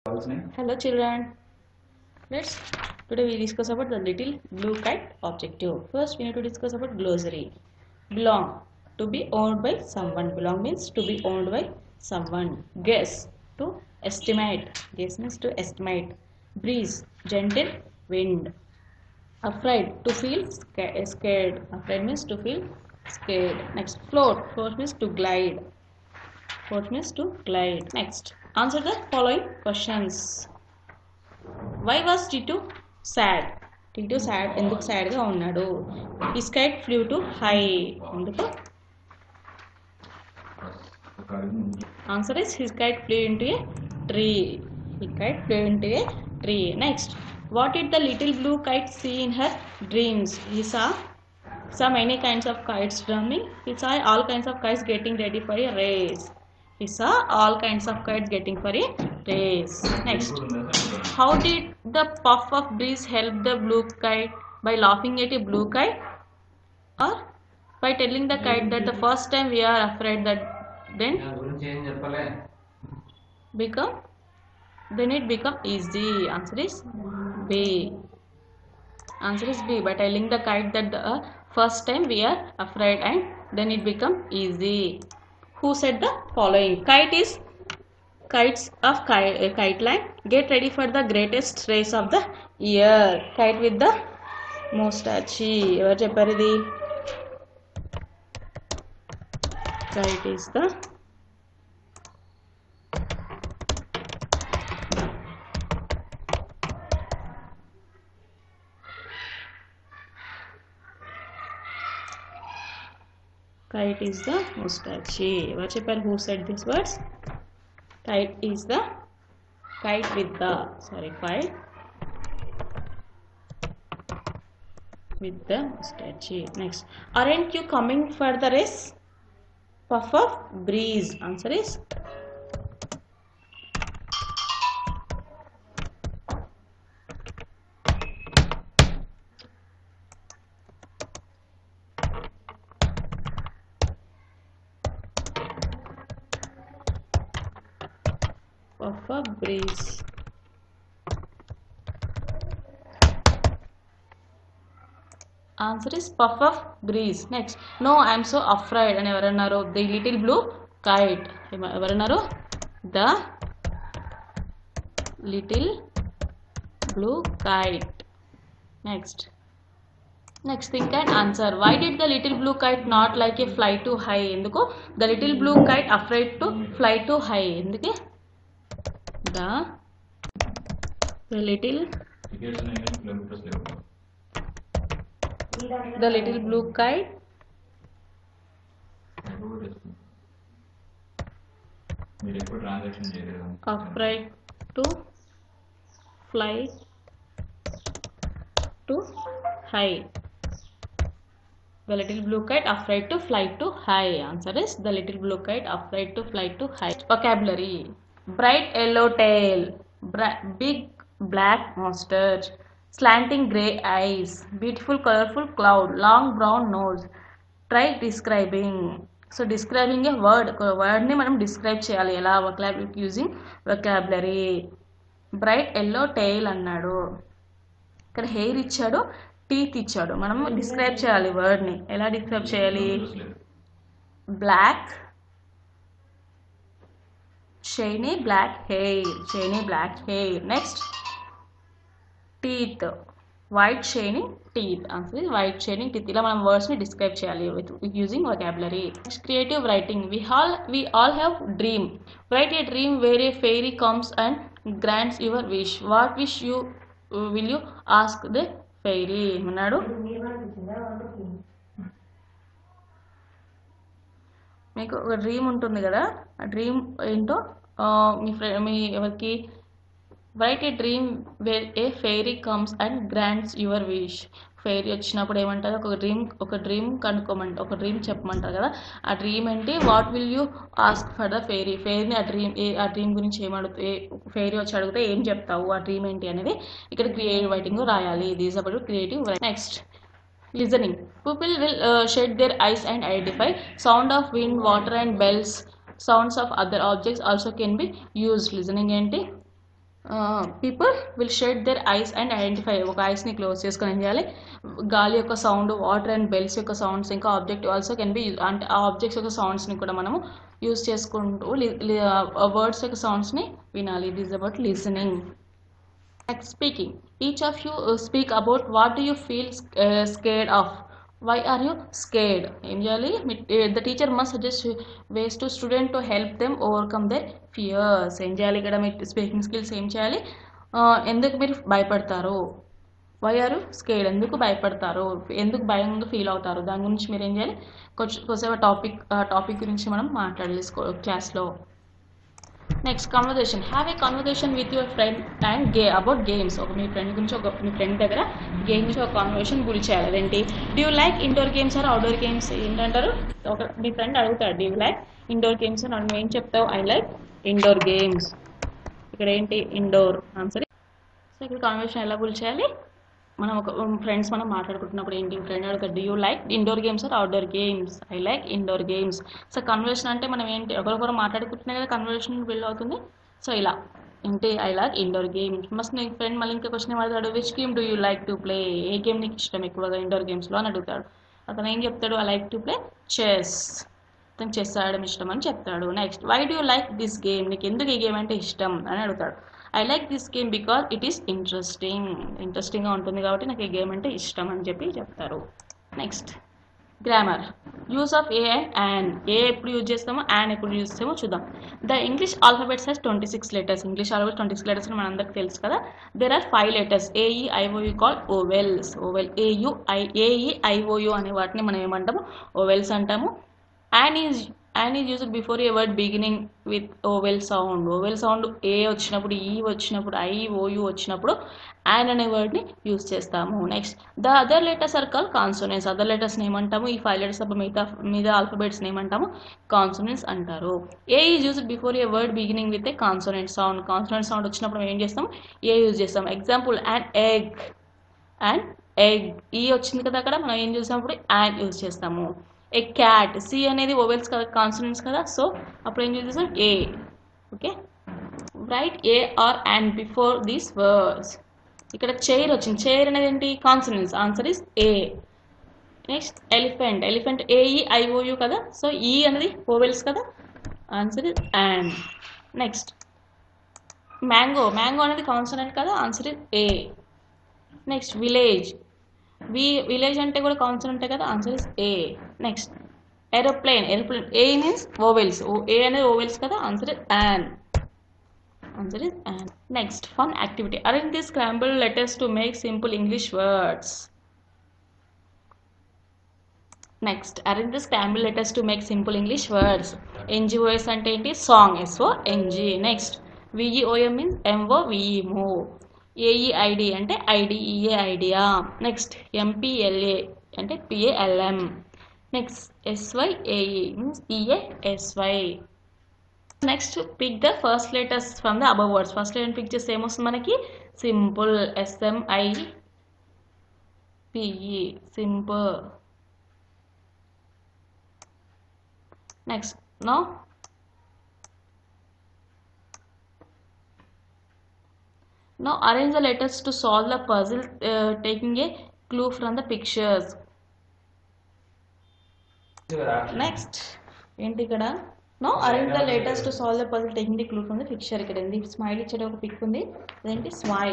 Hello children. Let's today we discuss about the little blue kite objective. First we need to discuss about glossary. Belong, to be owned by someone. Belong means to be owned by someone. Guess, to estimate. Guess means to estimate. Breeze, gentle wind. Afraid, to feel scared. Afraid means to feel scared. Next, float. Float means to glide. Float means to glide. Next, answer the following questions. Why was Titu sad? Titu sad ఎందుకు sad గా ఉన్నాడు? His kite flew too high. ఎందుకు? Answer is his kite flew into a tree. His kite flew into a tree. Next, what did the little blue kite see in her dreams? He saw many kinds of kites drumming. He saw all kinds of kites getting ready for a race. He saw all kinds of kites getting for a race. Next, how did the puff of breeze help the blue kite? By laughing at a blue kite, or by telling the kite that the first time we are afraid that then it become easy. Answer is B. Answer is B. By telling the kite that the first time we are afraid and then it become easy. Who said the following? Kites of kite line. Get ready for the greatest race of the year. Kite with the moustache. Evaru chepparu idi? Kite is the moustache. Evaru chepparu? Who said these words? Kite is the kite with the kite with the moustache. Next, aren't you coming for the race? Puff of breeze. Answer is puff of breeze. Answer is puff of breeze. Next, no, I am so afraid. And evarannaru? The little blue kite. Evarannaru? The little blue kite. Next, think and answer. Why did the little blue kite not like a fly too high? Enduko the little blue kite afraid to fly too high? Enduke the little blue kite afraid to fly too high. The little blue kite afraid to fly too high. Answer is the little blue kite afraid to fly too high. Vocabulary: bright yellow tail, big black mustache, slanting grey eyes, beautiful colorful cloud, long brown nose. Try describing. So describing a word ni manam describe cheyali ela using vocabulary. Bright yellow tail annadu, ikkada hair ichchadu, teeth ichchadu. Manam describe cheyali word ni. Ela describe cheyali? Black shiny black hair. Next, teeth, white shiny teeth. Answer is white shiny teeth. Ila manam words ni describe cheyali with using vocabulary. Next, creative writing. We all have dream. Write a dream where a fairy comes and grants your wish. What wish will you ask the fairy? Manadu? మీకు ఒక dream ఉంటుంది కదా, ఆ dream ఏంటో మీ ఎవరికి right a dream where a fairy comes and grants your wish. Fairy వచ్చినప్పుడు ఏమంటారు? ఒక డ్రీమ్ కనుక్కోమంటారు, ఒక డ్రీమ్ చెప్పమంటారు కదా. ఆ డ్రీమ్ ఏంటి? What will you ask for the ఫెయిరీని ఆ డ్రీమ్ గురించి ఫెయిరీ వచ్చి అడిగితే ఏం చెప్తావు, ఆ డ్రీమ్ ఏంటి అనేది ఇక్కడ క్రియేటివ్ రైటింగ్ రాయాలి. These about creative. Next, listening. People will shut their eyes and identify sound of wind, water and bells. Sounds of other objects also can be used. Listening enti people will shed their eyes and identify. ఒక ఐస్ని close చేసుకొని ఏం చేయాలి, గాలి యొక్క sound, water and bells యొక్క sounds, ఇంకా object also can be, అంటే ఆ ఆబ్జెక్ట్స్ యొక్క సౌండ్స్ని కూడా మనము యూస్ చేసుకుంటూ వర్డ్స్ యొక్క సౌండ్స్ని వినాలి. It is about listening. Next speaking. Each of you speak about what do you feel scared of. Why are you scared. ఏం చేయాలి, the teacher must suggest ways to student to help them overcome their fears. ఏం చేయాలి ఇక్కడ మీ speaking skills ఏం చేయాలి, ఎందుకు మీరు భయపడతారు, వై ఆర్ యూ స్కేర్డ్, ఎందుకు భయపడతారు, ఎందుకు భయంగా ఫీల్ అవుతారు, దాని గురించి మీరు ఏం చేయాలి, కొంచెం టాపిక్ గురించి మనం మాట్లాడాలి క్లాస్లో. Next conversation. Have a conversation with your friend and about games. Me friend గురించి మీ ఫ్రెండ్ దగ్గర గేమ్ గురించి ఒక కన్వర్జేషన్ గురి చేయాలి. అదేంటి, do you like indoor games or outdoor games. ఏంటంటారు, మీ ఫ్రెండ్ అడుగుతాడు do you like indoor games అని, నువ్వు ఏం చెప్తావు, ఐ లైక్ ఇండోర్ గేమ్స్. ఇక్కడ ఏంటి, ఇండోర్ ఆన్సర్. సో ఇక్కడ కన్వర్జేషన్ ఎలా గురి చేయాలి, మనం ఒక ఫ్రెండ్స్ మనం మాట్లాడుకుంటున్నప్పుడు ఏంటి, ఫ్రెండ్ అడుగుతాడు do you like indoor games or outdoor games, I like indoor games. So conversation అంటే మనం ఏంటి, ఒకరొకరు మాట్లాడుకుంటున్నా కదా కన్వర్సేషన్ బిల్డ్ అవుతుంది. సో ఇలా ఏంటి, I like indoor games. Must నీ ఫ్రెండ్ మళ్ళీ ఇంకా క్వశ్చన్ అడుగుతాడు, which game do you like to play. ఏ గేమ్ నీకు ఇష్టం ఎక్కువగా ఇండోర్ గేమ్స్లో అని అడుగుతాడు. అతను ఏం చెప్తాడు, I like to play chess. అతను చెస్ ఆడడం ఇష్టం అని చెప్తాడు. Next, why do you like this game. నీకు ఎందుకు ఈ గేమ్ అంటే ఇష్టం అని అడుగుతాడు. I like this game because it is ఇంట్రెస్టింగ్గా ఉంటుంది కాబట్టి నాకు ఈ గేమ్ అంటే ఇష్టం అని చెప్పి చెప్తారు. Next grammar. Use of a and a ఎప్పుడు యూజ్ చేస్తామో అండ్ ఎప్పుడు యూజ్ చేస్తామో చూద్దాం. The English alphabets has 26 letters. English alphabet 26 letters అని మనందరికి తెలుసు కదా. There are 5 letters AEIOU call vowels. AEIOU అనే వాటిని మనం ఏమంటాము, ఓవెల్స్ అంటాము. and is used before a word beginning with vowel sound. Vowel sound A వచ్చినప్పుడు, E వచ్చినప్పుడు, I, OU వచ్చినప్పుడు and అనే వర్డ్ని యూజ్ చేస్తాము. Next, the other letters are call consonants. Other లెటర్స్ని ఏమంటాము, ఈ 5 లెటర్స్ మిగతా ఆల్ఫాబెట్స్ని ఏమంటాము, కాన్సోనెంట్స్ అంటారు. A is used before a word beginning with a consonant sound. Consonant sound వచ్చినప్పుడు మేము ఏం చేస్తాము, ఏ యూజ్ చేస్తాం. Example, an egg. ఈ వచ్చింది కదా అక్కడ, మనం ఏం చూసినప్పుడు అండ్ యూజ్ చేస్తాము. A cat. సి అనేది ఓవెల్స్ కదా, కాన్సోనెంట్స్ కదా, సో అప్పుడు ఏం యూజ్ చేస్తాం, a. Okay, write a or an before these words. ఇక్కడ చైర్ వచ్చింది, చైర్ అనేది ఏంటి, consonants, answer is a. Next elephant AEIOU కదా, సో ఈ అనేది ఓవెల్స్ కదా, answer is an. Next mango అనేది కాన్సోనెంట్ కదా, answer is a. Next village అంటే కూడా కాన్సోనెంటే కదా, answer is a. Next aeroplane A means vowels, ఏ అనేది ఓవెల్స్ కదా, answer is an. Next fun activity. Arrange the scrambled letters to make simple English words. Next, arrange the scrambled letters to make simple English words. NGOS అంటే ఏంటి, song, SONG. Next VEOM means MOVE move. AEID అంటే IDEA idea. Next MPLA అంటే PALM. Next SYAE means EASY. Next pick the first letters from the above words. First letter pick చేస్తే ఏమొస్తుంది మనకి, simple, SMIPE, simple. Next Now arrange the letters to solve the puzzle taking a clue from the pictures. Next, ఏంటి ఇక్కడ, Now arrange the letters to solve the puzzle taking the clue from the picture. ఇక్కడ smile ఇచ్చే ఒక pick ఉంది, అదేంటి smile.